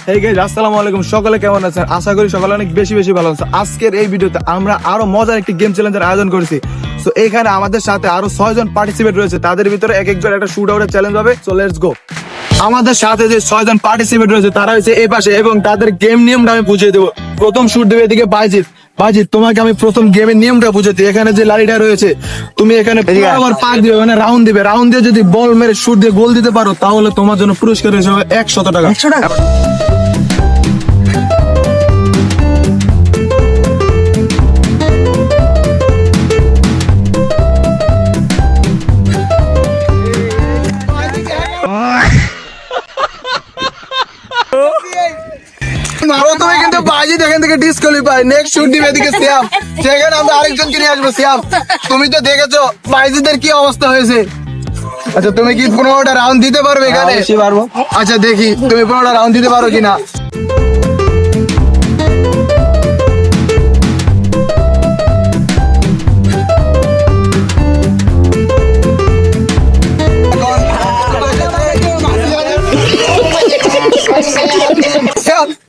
Hey guys, আসসালামু আলাইকুম। সকলে কেমন আছেন? আশা করি সকলে অনেক বেশি বেশি ভালো আছেন। আজকের এই ভিডিওতে আমরা আরো মজার একটি গেম চ্যালেঞ্জের আয়োজন করেছি। সো এখানে আমাদের সাথে আরো 6 জন পার্টিসিপেট রয়েছে। তাদের ভিতরে এক একজন একটা শুট আউটের চ্যালেঞ্জ হবে। So let's go. আমাদের সাথে যে 6 জন পার্টিসিপেট রয়েছে তারা হচ্ছে এই পাশে, এবং তাদের গেম নিয়মটা আমি বুঝিয়ে দেবো। প্রথম শুট দেবে এদিকে বাইজিৎ। বাইজিৎ, তোমাকে আমি প্রথম গেমের নিয়মটা বুঝিয়ে দিই। এখানে যে লাড়িটা রয়েছে, তুমি এখানে আবার পাক দিবে, মানে রাউন্ড দিবে। রাউন্ড দিয়ে যদি বল মেরে শুট দিয়ে গোল দিতে পারো, তাহলে তোমার জন্য পুরস্কার হিসেবে 100 টাকা। 100 টাকা। প্রথমে কিন্তু বাইজিৎ এখান থেকে ডিসকোয়ালিফাই। নেক্সট শুট দিবে এদিকে সিয়াম। সেখানে আমরা আরেকজনকে নিয়ে আসবো। সিয়াম, তুমি তো দেখেছো বাইজিতের কি অবস্থা হয়েছে। আচ্ছা, তুমি কি 15টা রাউন্ড দিতে পারবে এখানে? পারবো। আচ্ছা, দেখি তুমি 15টা রাউন্ড দিতে পারো কিনা।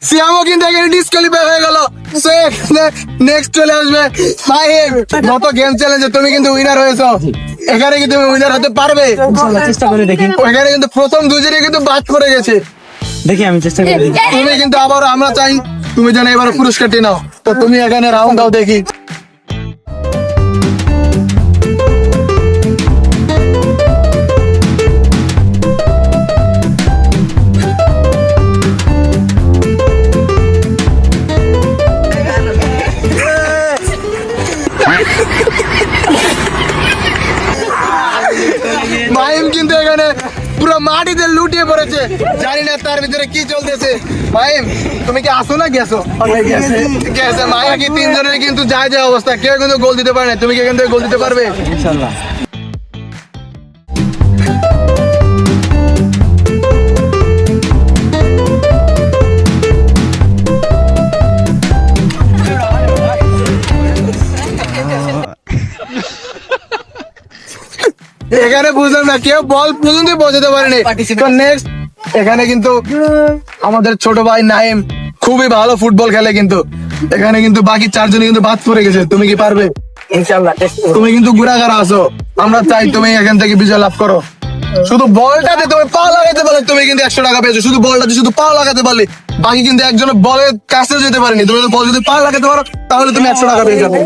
সিয়ামও কিন্তু এখানে ডিসকোয়ালিফাই হয়ে গেল। নেক্সট চলে আসবে মাহিম। গত গেম চ্যালেঞ্জে তুমি কিন্তু উইনার হয়েছো। এখানে কি তুমি উইনার হতে পারবে? চেষ্টা করে দেখি। এখানে কিন্তু প্রথম দুজনে কিন্তু বাদ করে গেছে। দেখি আমি চেষ্টা করে দেখি। তুমি কিন্তু আবার, আমরা চাই তুমি যেন এবার পুরস্কারটি নাও। তো তুমি এখানে রাউন্ড দাও দেখি। মাহিম কিন্তু এখানে পুরো মাটিতে লুটিয়ে পড়েছে। জানি না তার ভিতরে কি চলতেছে। মাহিম, তুমি কি আসো না গেছো? গেছে। মাহিম কি তিনজনের কিন্তু যায় যায় অবস্থা, কেউ কিন্তু গোল দিতে পারে না। তুমি কি এখান থেকে গোল দিতে পারবে? ইনশাআল্লাহ। এখানে বুঝলাম না, কেউ বল পর্যন্ত পৌঁছাতে পারেনি। তো নেক্সট, এখানে কিন্তু আমাদের ছোট ভাই নাইম খুবই ভালো ফুটবল খেলে, কিন্তু এখানে কিন্তু বাকি 4 জন কিন্তু বাদ পড়ে গেছে। তুমি কি পারবে? ইনশাআল্লাহ। তুমি কিন্তু গুড়াগাড়া আছো। আমরা চাই তুমি এখান থেকে বিজয় লাভ করো। শুধু বলটাতে তুমি পা লাগাতে পারলে তুমি কিন্তু 100 টাকা পেয়েছো। শুধু বলটাতে শুধু পা লাগাতে পারলে, বাকি কিন্তু একজনের বলের কাছে যেতে পারেনি। তুমি বল যদি পা লাগাতে পারো, তাহলে তুমি 100 টাকা পেয়ে যাবে।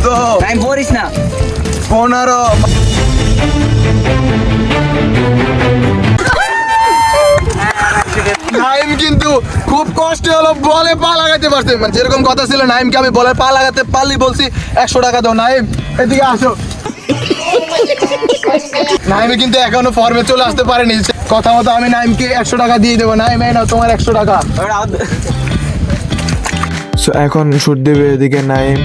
তো টাইম পড়িস না। 15। নাইম কিন্তু খুব কষ্ট হলো, বলে পা লাগাতে পারছে। মানে যেরকম কথা ছিল, নাইমকে আমি বলে পা লাগাতে পারলি বলছি 100 টাকা দাও। নাইম, এদিকে আসো। নাইম কিন্তু এখনো ফর্মে চলে আসতে পারেনি। কথা মতো আমি নাইমকে 100 টাকা দিয়ে দেবো। নাইম, এই নাও তোমার 100 টাকা। এখন শুট দেবে এদিকে নাইম।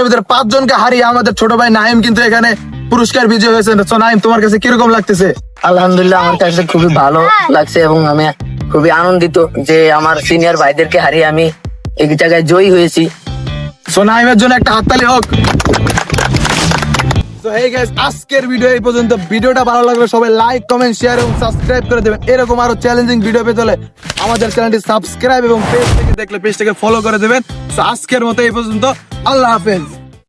ভিতরে 5 জনকে হারিয়ে আমাদের ছোট ভাই নাইম কিন্তু এখানে পুরস্কার বিজয়ী হয়েছে। তো নাইম, তোমার কাছে কিরকম লাগতেছে? আলহামদুলিল্লাহ, আমার কাছে খুবই ভালো লাগছে এবং আমি খুবই আনন্দিত যে আমার সিনিয়র ভাইদেরকে হারিয়ে আমি এই জায়গায় জয়ী হয়েছি। সো নাইমের জন্য একটা হাততালি হোক। তো হেই গাইস, আজকের ভিডিও এই পর্যন্ত। ভিডিওটা ভালো লাগলে সবাই লাইক, কমেন্ট, শেয়ার এবং সাবস্ক্রাইব করে দেবেন। এরকম আরো চ্যালেঞ্জিং ভিডিও পেতে হলে আমাদের চ্যানেলটি সাবস্ক্রাইব এবং পেজ থেকে দেখলে পেজটাকে ফলো করে দেবেন। তো আজকের মতো এই পর্যন্ত। আল্লাহ হাফেজ।